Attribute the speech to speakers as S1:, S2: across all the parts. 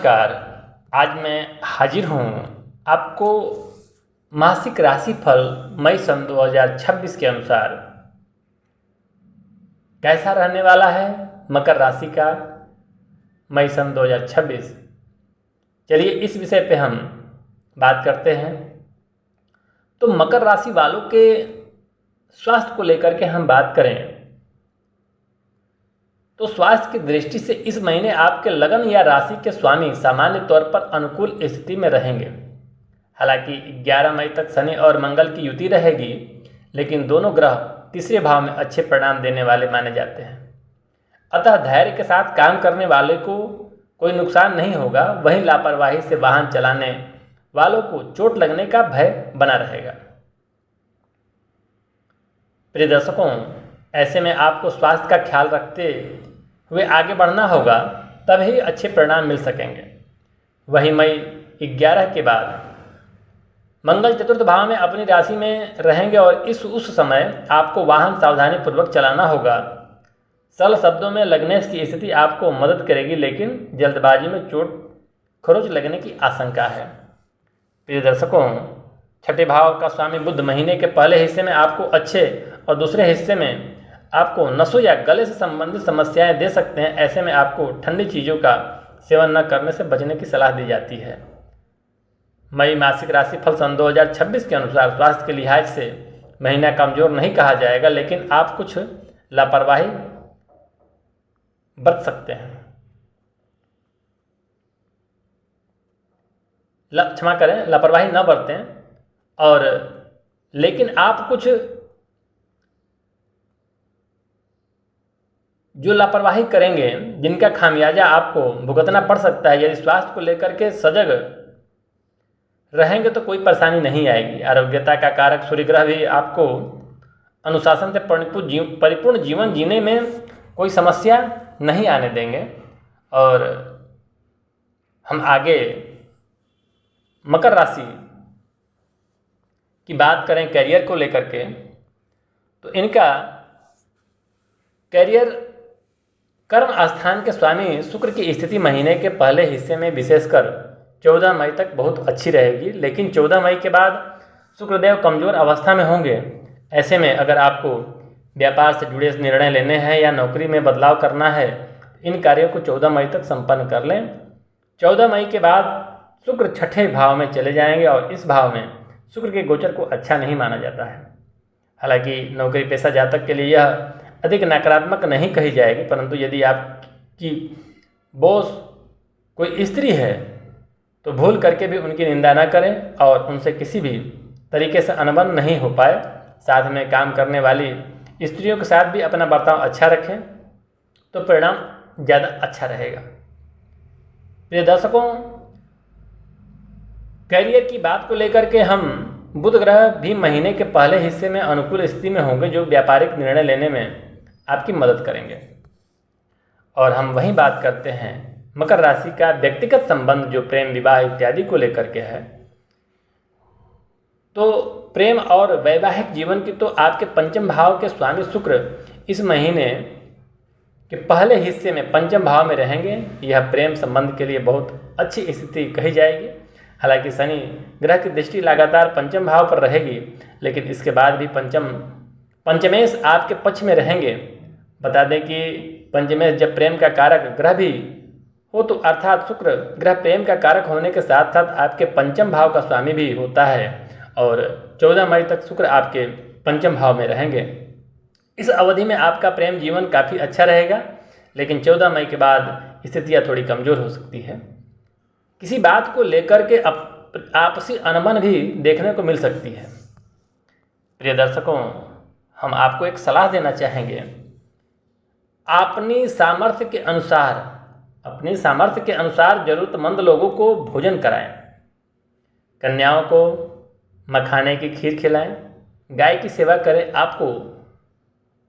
S1: नमस्कार। आज मैं हाजिर हूँ आपको मासिक राशिफल मई सन 2026 के अनुसार कैसा रहने वाला है मकर राशि का मई सन 2026। चलिए इस विषय पे हम बात करते हैं। तो मकर राशि वालों के स्वास्थ्य को लेकर के हम बात करें तो स्वास्थ्य की दृष्टि से इस महीने आपके लगन या राशि के स्वामी सामान्य तौर पर अनुकूल स्थिति में रहेंगे। हालांकि 11 मई तक शनि और मंगल की युति रहेगी, लेकिन दोनों ग्रह तीसरे भाव में अच्छे परिणाम देने वाले माने जाते हैं। अतः धैर्य के साथ काम करने वाले को कोई नुकसान नहीं होगा। वहीं लापरवाही से वाहन चलाने वालों को चोट लगने का भय बना रहेगा। प्रिय दर्शकों, ऐसे में आपको स्वास्थ्य का ख्याल रखते हुए आगे बढ़ना होगा, तभी अच्छे परिणाम मिल सकेंगे। वहीं मई 11 के बाद मंगल चतुर्थ भाव में अपनी राशि में रहेंगे और उस समय आपको वाहन सावधानी पूर्वक चलाना होगा। सरल शब्दों में लगनेश की स्थिति आपको मदद करेगी, लेकिन जल्दबाजी में चोट खरोच लगने की आशंका है। प्रिय दर्शकों, छठे भाव का स्वामी बुध महीने के पहले हिस्से में आपको अच्छे और दूसरे हिस्से में आपको नसों या गले से संबंधित समस्याएं दे सकते हैं। ऐसे में आपको ठंडी चीज़ों का सेवन न करने से बचने की सलाह दी जाती है। मई मासिक राशिफल सन 2026 के अनुसार स्वास्थ्य के लिहाज से महीना कमजोर नहीं कहा जाएगा, लेकिन आप कुछ लापरवाही बरत सकते हैं। क्षमा करें, लापरवाही न बरतें लेकिन आप कुछ जो लापरवाही करेंगे जिनका खामियाजा आपको भुगतना पड़ सकता है। यदि स्वास्थ्य को लेकर के सजग रहेंगे तो कोई परेशानी नहीं आएगी। आरोग्यता का कारक सूर्य ग्रह भी आपको अनुशासन से परिपूर्ण जीवन जीने में कोई समस्या नहीं आने देंगे। और हम आगे मकर राशि की बात करें करियर को लेकर के, तो इनका करियर कर्म स्थान के स्वामी शुक्र की स्थिति महीने के पहले हिस्से में विशेषकर 14 मई तक बहुत अच्छी रहेगी, लेकिन 14 मई के बाद शुक्रदेव कमजोर अवस्था में होंगे। ऐसे में अगर आपको व्यापार से जुड़े निर्णय लेने हैं या नौकरी में बदलाव करना है, इन कार्यों को 14 मई तक संपन्न कर लें। 14 मई के बाद शुक्र छठे भाव में चले जाएंगे और इस भाव में शुक्र के गोचर को अच्छा नहीं माना जाता है। हालांकि नौकरी पेशा जातक के लिए यह अधिक नकारात्मक नहीं कही जाएगी, परंतु यदि आपकी बॉस कोई स्त्री है तो भूल करके भी उनकी निंदा न करें और उनसे किसी भी तरीके से अनबन नहीं हो पाए। साथ में काम करने वाली स्त्रियों के साथ भी अपना बर्ताव अच्छा रखें तो परिणाम ज़्यादा अच्छा रहेगा। प्रिय दर्शकों, करियर की बात को लेकर के हम बुध ग्रह भी महीने के पहले हिस्से में अनुकूल स्थिति में होंगे, जो व्यापारिक निर्णय लेने में आपकी मदद करेंगे। और हम वहीं बात करते हैं मकर राशि का व्यक्तिगत संबंध जो प्रेम विवाह इत्यादि को लेकर के है। तो प्रेम और वैवाहिक जीवन की तो आपके पंचम भाव के स्वामी शुक्र इस महीने के पहले हिस्से में पंचम भाव में रहेंगे। यह प्रेम संबंध के लिए बहुत अच्छी स्थिति कही जाएगी। हालांकि शनि ग्रह की दृष्टि लगातार पंचम भाव पर रहेगी, लेकिन इसके बाद भी पंचमेश आपके पक्ष में रहेंगे। बता दें कि पंचमेश जब प्रेम का कारक ग्रह भी हो तो अर्थात शुक्र ग्रह प्रेम का कारक होने के साथ साथ आपके पंचम भाव का स्वामी भी होता है और 14 मई तक शुक्र आपके पंचम भाव में रहेंगे। इस अवधि में आपका प्रेम जीवन काफ़ी अच्छा रहेगा, लेकिन 14 मई के बाद स्थितियाँ थोड़ी कमज़ोर हो सकती है। किसी बात को लेकर के आपसी अनबन भी देखने को मिल सकती है। प्रिय दर्शकों, हम आपको एक सलाह देना चाहेंगे। अपनी सामर्थ्य के अनुसार ज़रूरतमंद लोगों को भोजन कराएं, कन्याओं को मखाने की खीर खिलाएं, गाय की सेवा करें, आपको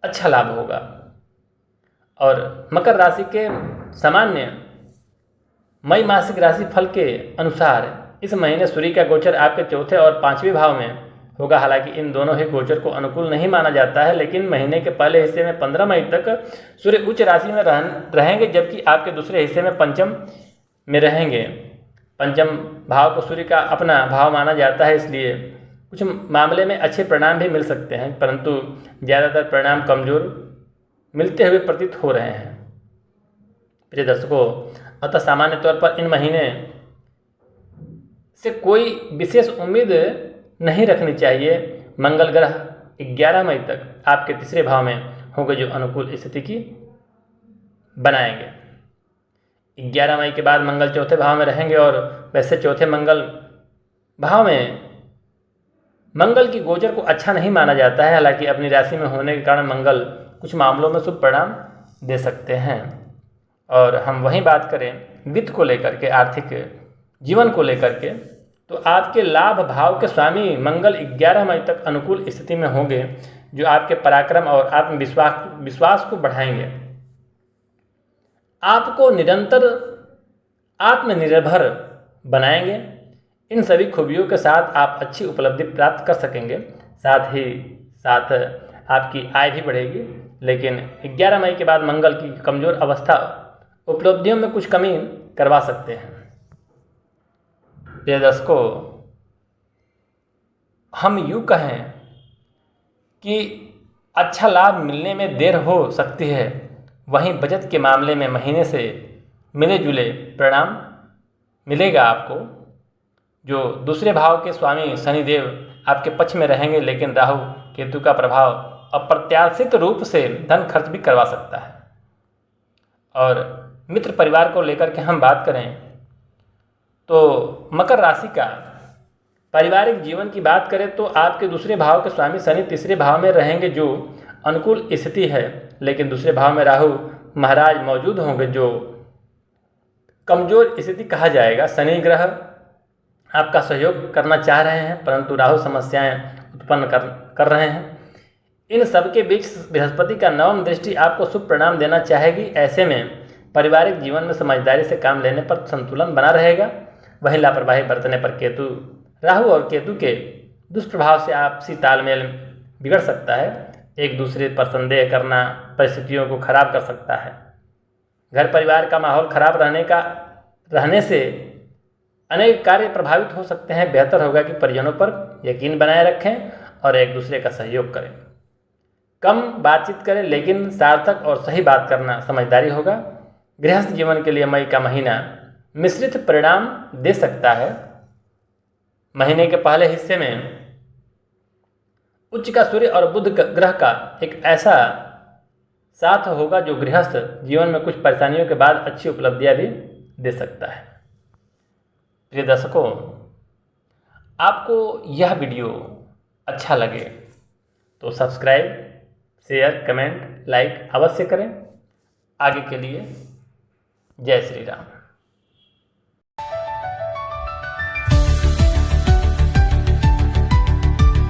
S1: अच्छा लाभ होगा। और मकर राशि के सामान्य मई मासिक राशि फल के अनुसार इस महीने सूर्य का गोचर आपके चौथे और पांचवें भाव में होगा। हालांकि इन दोनों ही गोचर को अनुकूल नहीं माना जाता है, लेकिन महीने के पहले हिस्से में 15 मई तक सूर्य उच्च राशि में रहेंगे, जबकि आपके दूसरे हिस्से में पंचम में रहेंगे। पंचम भाव को सूर्य का अपना भाव माना जाता है, इसलिए कुछ मामले में अच्छे परिणाम भी मिल सकते हैं, परंतु ज़्यादातर परिणाम कमज़ोर मिलते हुए प्रतीत हो रहे हैं। प्रिय दर्शकों, अतः सामान्य तौर पर इन महीने से कोई विशेष उम्मीद नहीं रखनी चाहिए। मंगल ग्रह 11 मई तक आपके तीसरे भाव में होंगे, जो अनुकूल स्थिति की बनाएंगे। 11 मई के बाद मंगल चौथे भाव में रहेंगे, और वैसे चौथे मंगल भाव में मंगल की गोचर को अच्छा नहीं माना जाता है। हालांकि अपनी राशि में होने के कारण मंगल कुछ मामलों में शुभ परिणाम दे सकते हैं। और हम वहीं बात करें वित्त को लेकर के, आर्थिक जीवन को लेकर के, तो आपके लाभ भाव के स्वामी मंगल 11 मई तक अनुकूल स्थिति में होंगे, जो आपके पराक्रम और आत्मविश्वास को बढ़ाएंगे। आपको निरंतर आत्मनिर्भर बनाएंगे। इन सभी खूबियों के साथ आप अच्छी उपलब्धि प्राप्त कर सकेंगे। साथ ही साथ आपकी आय भी बढ़ेगी। लेकिन 11 मई के बाद मंगल की कमज़ोर अवस्था उपलब्धियों में कुछ कमी करवा सकते हैं। प्रिय दर्शकों, हम यूँ कहें कि अच्छा लाभ मिलने में देर हो सकती है, वहीं बचत के मामले में महीने से मिले जुले परिणाम मिलेगा आपको। जो दूसरे भाव के स्वामी शनिदेव आपके पक्ष में रहेंगे, लेकिन राहु केतु का प्रभाव अप्रत्याशित रूप से धन खर्च भी करवा सकता है। और मित्र परिवार को लेकर के हम बात करें तो मकर राशि का पारिवारिक जीवन की बात करें तो आपके दूसरे भाव के स्वामी शनि तीसरे भाव में रहेंगे, जो अनुकूल स्थिति है। लेकिन दूसरे भाव में राहु महाराज मौजूद होंगे, जो कमज़ोर स्थिति कहा जाएगा। शनि ग्रह आपका सहयोग करना चाह रहे हैं, परंतु राहु समस्याएं उत्पन्न कर रहे हैं। इन सब के बीच बृहस्पति का नवम दृष्टि आपको शुभ परिणाम देना चाहेगी। ऐसे में पारिवारिक जीवन में समझदारी से काम लेने पर संतुलन बना रहेगा। वहीं लापरवाही बरतने पर राहु और केतु के दुष्प्रभाव से आपसी तालमेल बिगड़ सकता है। एक दूसरे पर संदेह करना परिस्थितियों को खराब कर सकता है। घर परिवार का माहौल खराब रहने से अनेक कार्य प्रभावित हो सकते हैं। बेहतर होगा कि परिजनों पर यकीन बनाए रखें और एक दूसरे का सहयोग करें। कम बातचीत करें, लेकिन सार्थक और सही बात करना समझदारी होगा। गृहस्थ जीवन के लिए मई का महीना मिश्रित परिणाम दे सकता है। महीने के पहले हिस्से में उच्च का सूर्य और बुध ग्रह का एक ऐसा साथ होगा, जो गृहस्थ जीवन में कुछ परेशानियों के बाद अच्छी उपलब्धियां भी दे सकता है। प्रिय दर्शकों, आपको यह वीडियो अच्छा लगे तो सब्सक्राइब, शेयर, कमेंट, लाइक अवश्य करें। आगे के लिए जय श्री राम।